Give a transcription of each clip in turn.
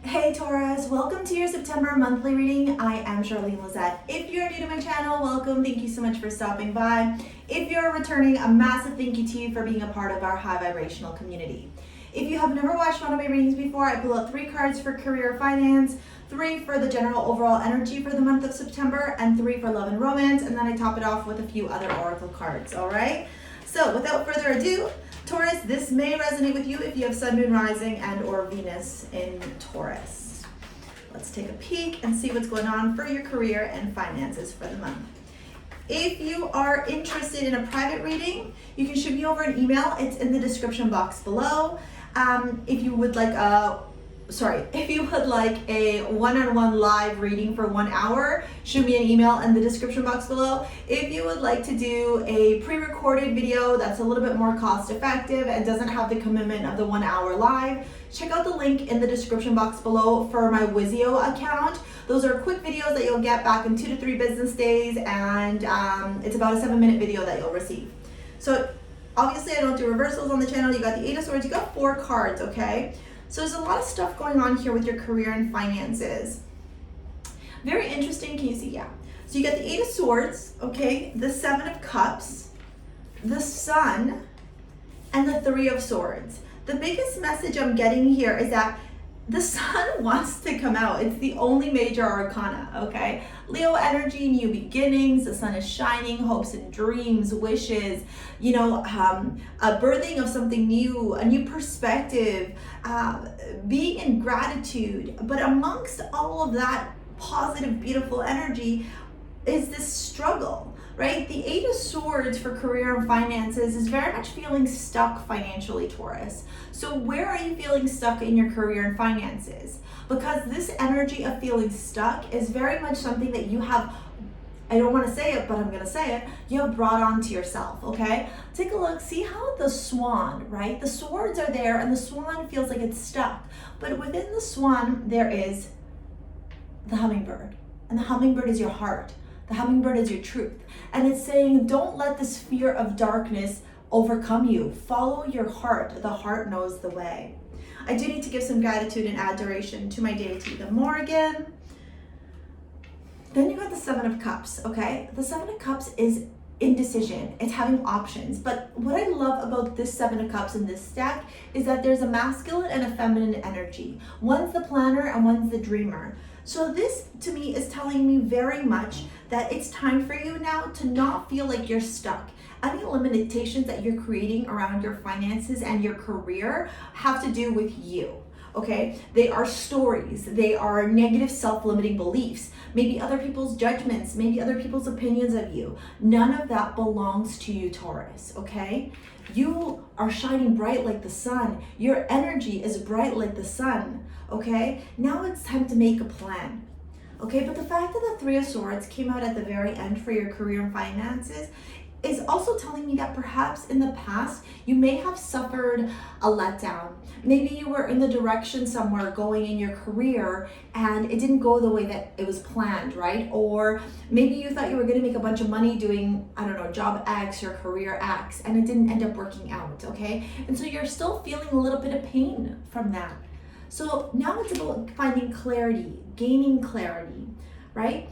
Hey Taurus, welcome to your September monthly reading. I am Charlene Lizette. If you're new to my channel, welcome. Thank you so much for stopping by. If you're returning, a massive thank you to you for being a part of our high vibrational community. If you have never watched one of my readings before, I pull out 3 cards for career or finance, 3 for the general overall energy for the month of September, and 3 for love and romance, and then I top it off with a few other oracle cards, all right? So without further ado, Taurus, this may resonate with you if you have Sun, Moon, Rising, and or Venus in Taurus. Let's take a peek and see what's going on for your career and finances for the month. If you are interested in a private reading, you can shoot me over an email. It's in the description box below. If you would like a one-on-one live reading for 1 hour, shoot me an email in the description box below. If you would like to do a pre-recorded video that's a little bit more cost effective and doesn't have the commitment of the 1 hour live, check out the link in the description box below for my Wizio account. Those are quick videos that you'll get back in 2 to 3 business days, and it's about a 7-minute video that you'll receive. So obviously I don't do reversals on the channel. You got the 8 of Swords, you got 4 cards, okay? So there's a lot of stuff going on here with your career and finances. Very interesting, can you see? Yeah. So you got the 8 of Swords, okay, the 7 of Cups, the Sun, and the 3 of Swords. The biggest message I'm getting here is that the Sun wants to come out. It's the only major arcana, okay? Leo energy, new beginnings, the Sun is shining, hopes and dreams, wishes, a birthing of something new, a new perspective, being in gratitude. But amongst all of that positive, beautiful energy is this struggle, right? The 8 of Swords for career and finances is very much feeling stuck financially, Taurus. So where are you feeling stuck in your career and finances? Because this energy of feeling stuck is very much something that you have, I don't want to say it, but I'm going to say it, you have brought on to yourself, okay? Take a look, see how the swan, right? The swords are there and the swan feels like it's stuck. But within the swan, there is the hummingbird. And the hummingbird is your heart. The hummingbird is your truth. And it's saying, don't let this fear of darkness overcome you. Follow your heart. The heart knows the way. I do need to give some gratitude and adoration to my deity, the Morrigan. Then you got the 7 of Cups, okay? The 7 of Cups is indecision. It's having options. But what I love about this 7 of Cups in this stack is that there's a masculine and a feminine energy. One's the planner and one's the dreamer. So this, to me, is telling me very much that it's time for you now to not feel like you're stuck. Any limitations that you're creating around your finances and your career have to do with you, okay? They are stories. They are negative self-limiting beliefs. Maybe other people's judgments, maybe other people's opinions of you. None of that belongs to you, Taurus, okay? You are shining bright like the sun. Your energy is bright like the sun. Okay, now it's time to make a plan. Okay, but the fact that the 3 of Swords came out at the very end for your career and finances is also telling me that perhaps in the past you may have suffered a letdown. Maybe you were in the direction somewhere going in your career and it didn't go the way that it was planned, right? Or maybe you thought you were going to make a bunch of money doing, I don't know, job X or career X, and it didn't end up working out, okay? And so you're still feeling a little bit of pain from that. So now it's about finding clarity, gaining clarity, right?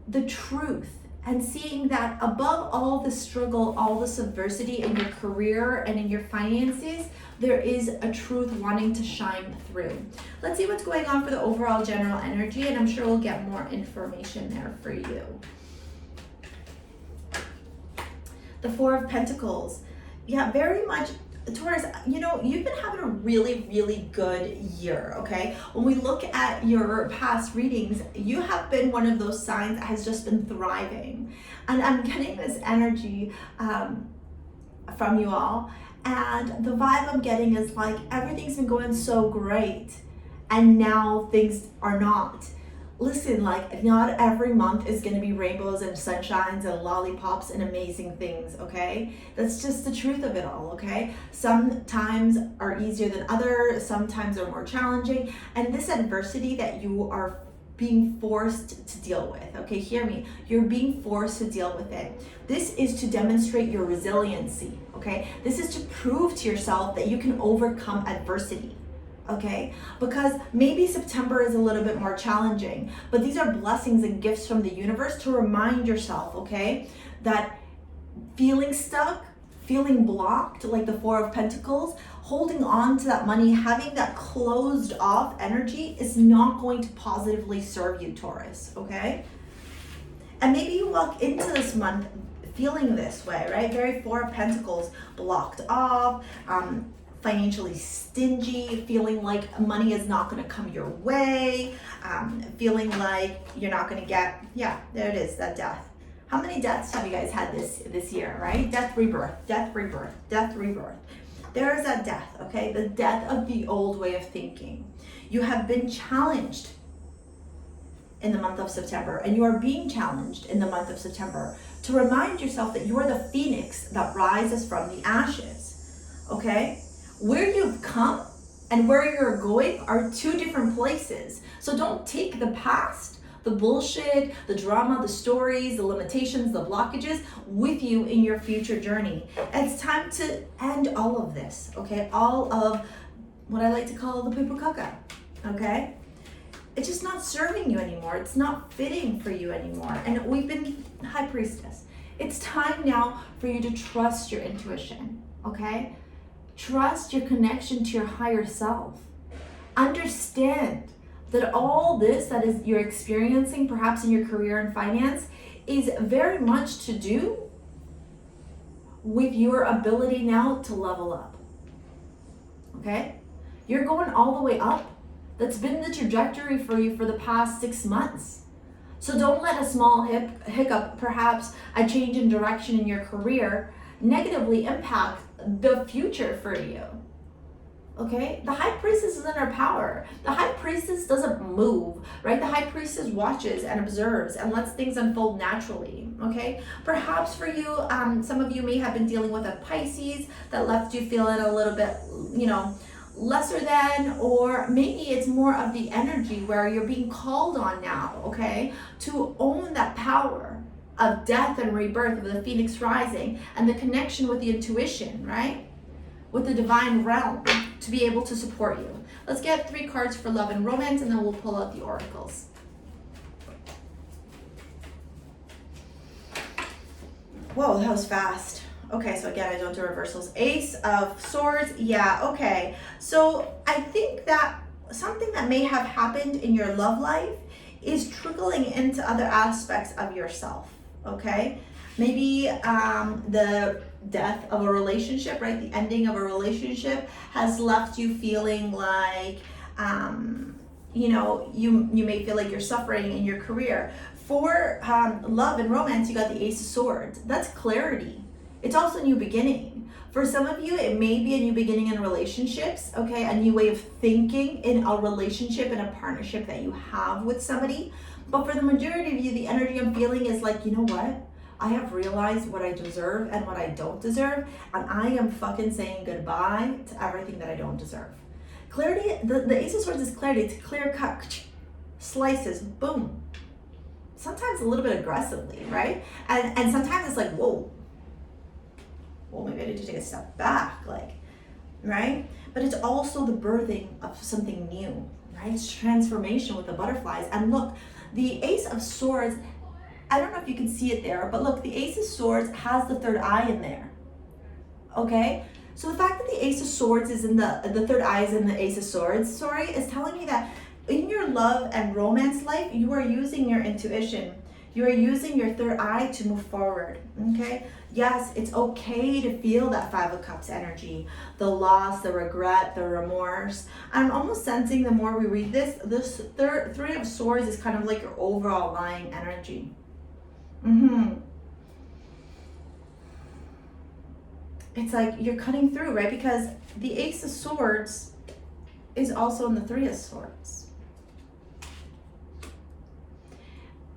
The truth, and seeing that above all the struggle, all this adversity in your career and in your finances, there is a truth wanting to shine through. Let's see what's going on for the overall general energy, and I'm sure we'll get more information there for you. The 4 of Pentacles. Yeah, very much Taurus, you've been having a really, really good year, okay? When we look at your past readings, you have been one of those signs that has just been thriving. And I'm getting this energy from you all. And the vibe I'm getting is like everything's been going so great. And now things are not. Listen, like not every month is going to be rainbows and sunshines and lollipops and amazing things, okay? That's just the truth of it all, okay? Sometimes are easier than others, sometimes are more challenging, and this adversity that you are being forced to deal with, okay? Hear me. You're being forced to deal with it. This is to demonstrate your resiliency, okay? This is to prove to yourself that you can overcome adversity. okay? Because maybe September is a little bit more challenging, but these are blessings and gifts from the universe to remind yourself, okay, that feeling stuck, feeling blocked, like the Four of Pentacles, holding on to that money, having that closed off energy is not going to positively serve you, Taurus, okay? And maybe you walk into this month feeling this way, right? Very Four of Pentacles, blocked off, financially stingy, feeling like money is not going to come your way, feeling like you're not going to get, yeah, there it is, that death. How many deaths have you guys had this year, right? Death, rebirth, death, rebirth, death, rebirth. There is that death, okay? The death of the old way of thinking. You have been challenged in the month of September, and you are being challenged in the month of September to remind yourself that you are the phoenix that rises from the ashes, okay? Where you've come and where you're going are two different places. So don't take the past, the bullshit, the drama, the stories, the limitations, the blockages with you in your future journey. And it's time to end all of this, okay? All of what I like to call the paper caca, okay? It's just not serving you anymore. It's not fitting for you anymore. And we've been High Priestess. It's time now for you to trust your intuition, okay? Trust your connection to your higher self. Understand that all this that is you're experiencing, perhaps in your career and finance, is very much to do with your ability now to level up, okay? You're going all the way up. That's been the trajectory for you for the past 6 months. So don't let a small hiccup, perhaps a change in direction in your career, negatively impact the future for you. Okay? The High Priestess is in her power. The High Priestess doesn't move, right? The High Priestess watches and observes and lets things unfold naturally, okay? Perhaps for you, some of you may have been dealing with a Pisces that left you feeling a little bit, lesser than, or maybe it's more of the energy where you're being called on now, okay, to own that power of death and rebirth, of the phoenix rising, and the connection with the intuition, right, with the divine realm, to be able to support you. Let's get 3 cards for love and romance, and then we'll pull out the oracles. Whoa, that was fast. Okay, so again, I don't do reversals. Ace of Swords, yeah, okay. So I think that something that may have happened in your love life is trickling into other aspects of yourself, okay? Maybe the death of a relationship, right? The ending of a relationship has left you feeling like, you may feel like you're suffering in your career. For love and romance, you got the Ace of Swords. That's clarity. It's also a new beginning. For some of you, it may be a new beginning in relationships, okay? A new way of thinking in a relationship, in a partnership that you have with somebody. But for the majority of you, the energy I'm feeling is like, you know what? I have realized what I deserve and what I don't deserve, and I am fucking saying goodbye to everything that I don't deserve. Clarity, the Ace of Swords is clarity. It's clear cut, slices, boom. Sometimes a little bit aggressively, right? And sometimes it's like, whoa. Well, maybe I need to take a step back, right? But it's also the birthing of something new, right? It's transformation with the butterflies. And look, the Ace of Swords, I don't know if you can see it there, but look, the Ace of Swords has the third eye in there, okay? So the fact that the Ace of Swords is in the third eye is in the Ace of Swords, is telling me that in your love and romance life, you are using your intuition. You are using your third eye to move forward, okay? Yes, it's okay to feel that Five of Cups energy, the loss, the regret, the remorse. I'm almost sensing the more we read this Three of Swords is kind of like your overall lying energy. It's like you're cutting through, right? Because the Ace of Swords is also in the Three of Swords.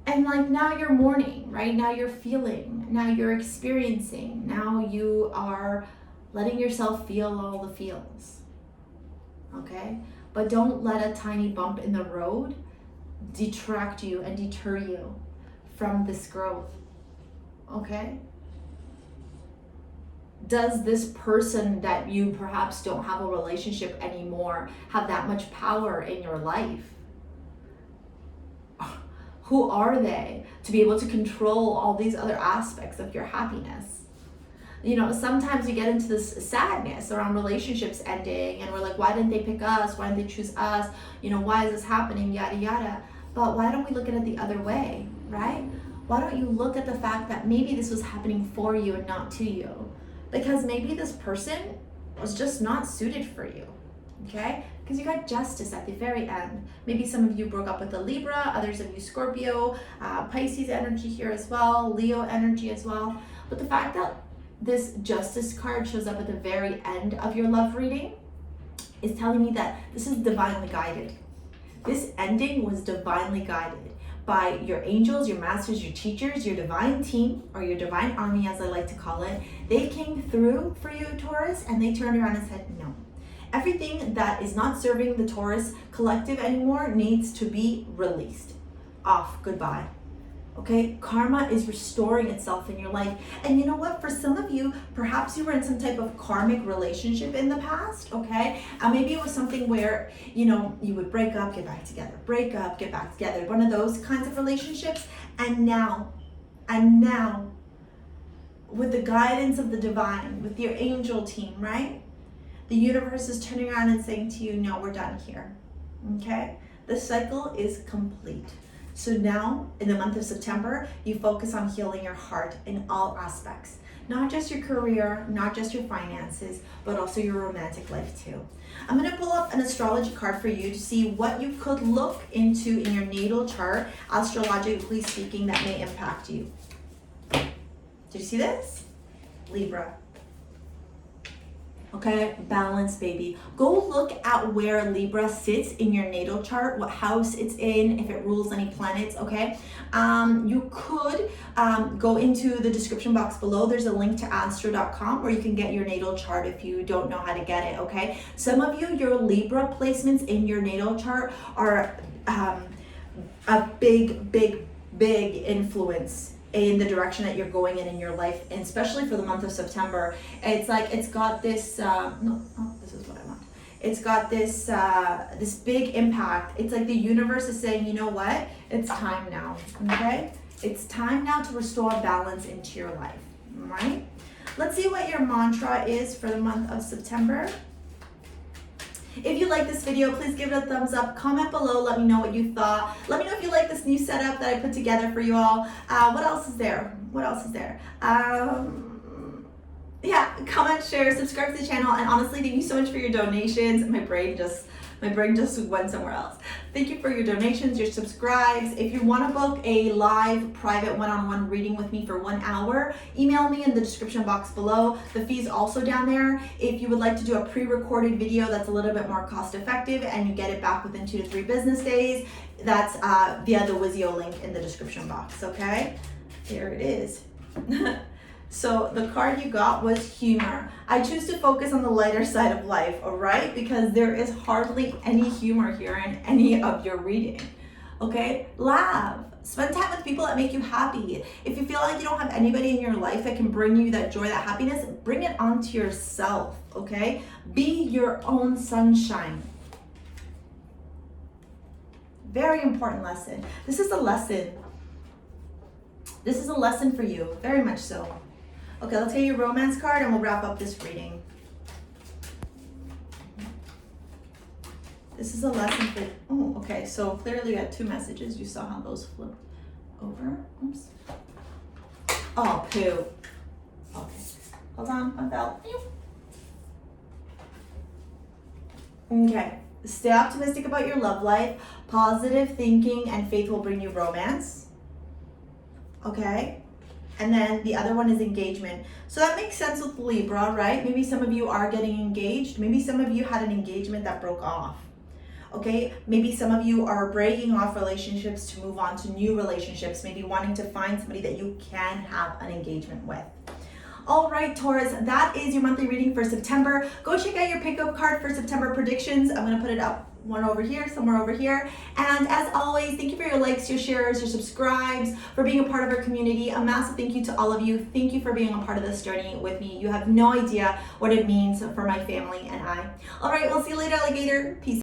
And like now you're mourning, right? Now you're feeling, now you're experiencing, now you are letting yourself feel all the feels, okay? But don't let a tiny bump in the road detract you and deter you from this growth, okay? Does this person that you perhaps don't have a relationship anymore have that much power in your life? Who are they to be able to control all these other aspects of your happiness? You know, sometimes you get into this sadness around relationships ending and we're like, why didn't they pick us? Why didn't they choose us? You know, why is this happening? Yada, yada. But why don't we look at it the other way, right? Why don't you look at the fact that maybe this was happening for you and not to you? Because maybe this person was just not suited for you, okay? Because you got justice at the very end. Maybe some of you broke up with a Libra, others of you Scorpio, Pisces energy here as well, Leo energy as well. But the fact that this justice card shows up at the very end of your love reading is telling me that this is divinely guided. This ending was divinely guided by your angels, your masters, your teachers, your divine team, or your divine army, as I like to call it. They came through for you, Taurus, and they turned around and said, no. Everything that is not serving the Taurus collective anymore needs to be released. Off, goodbye. Okay, karma is restoring itself in your life. And you know what? For some of you, perhaps you were in some type of karmic relationship in the past, okay? And maybe it was something where, you know, you would break up, get back together, break up, get back together. One of those kinds of relationships. And now, with the guidance of the divine, with your angel team, right? The universe is turning around and saying to you, no, we're done here, okay? The cycle is complete. So now, in the month of September, you focus on healing your heart in all aspects. Not just your career, not just your finances, but also your romantic life too. I'm gonna pull up an astrology card for you to see what you could look into in your natal chart, astrologically speaking, that may impact you. Did you see this? Libra. Okay, balance, baby. Go look at where Libra sits in your natal chart, what house it's in, if it rules any planets, okay? You could go into the description box below. There's a link to astro.com where you can get your natal chart if you don't know how to get it, okay? Some of you, your Libra placements in your natal chart are a big influence in the direction that you're going in your life, and especially for the month of September. It's like it's got this this is what I want. It's got this this big impact. It's like the universe is saying, you know what, it's time now. Okay, it's time now to restore balance into your life. All right, let's see what your mantra is for the month of September. If you like this video, please give it a thumbs up. Comment below. Let me know what you thought. Let me know if you like this new setup that I put together for you all. What else is there? Yeah, comment, share, subscribe to the channel. And honestly, thank you so much for your donations. My brain just went somewhere else. Thank you for your donations, your subscribes. If you want to book a live private one-on-one reading with me for 1 hour, email me in the description box below. The fee's also down there. If you would like to do a pre-recorded video that's a little bit more cost effective and you get it back within 2 to 3 business days, that's via the Wizio link in the description box, okay? There it is. So the card you got was humor. I choose to focus on the lighter side of life, all right? Because there is hardly any humor here in any of your reading, okay? Laugh. Spend time with people that make you happy. If you feel like you don't have anybody in your life that can bring you that joy, that happiness, bring it onto yourself, okay? Be your own sunshine. Very important lesson. This is a lesson. This is a lesson for you, very much so. Okay, let's get your romance card and we'll wrap up this reading. This is a lesson for, oh, okay, so clearly you had 2 messages. You saw how those flipped over. Oops. Oh, poo. Okay, hold on, I fell. Okay, stay optimistic about your love life. Positive thinking and faith will bring you romance. Okay. And then the other one is engagement. So that makes sense with Libra, right? Maybe some of you are getting engaged. Maybe some of you had an engagement that broke off. Okay, maybe some of you are breaking off relationships to move on to new relationships, maybe wanting to find somebody that you can have an engagement with. All right, Taurus, that is your monthly reading for September. Go check out your pickup card for September predictions. I'm going to put it up one over here, somewhere over here. And as always, thank you for your likes, your shares, your subscribes, for being a part of our community. A massive thank you to all of you. Thank you for being a part of this journey with me. You have no idea what it means for my family and I. All right, we'll see you later, alligator. Peace.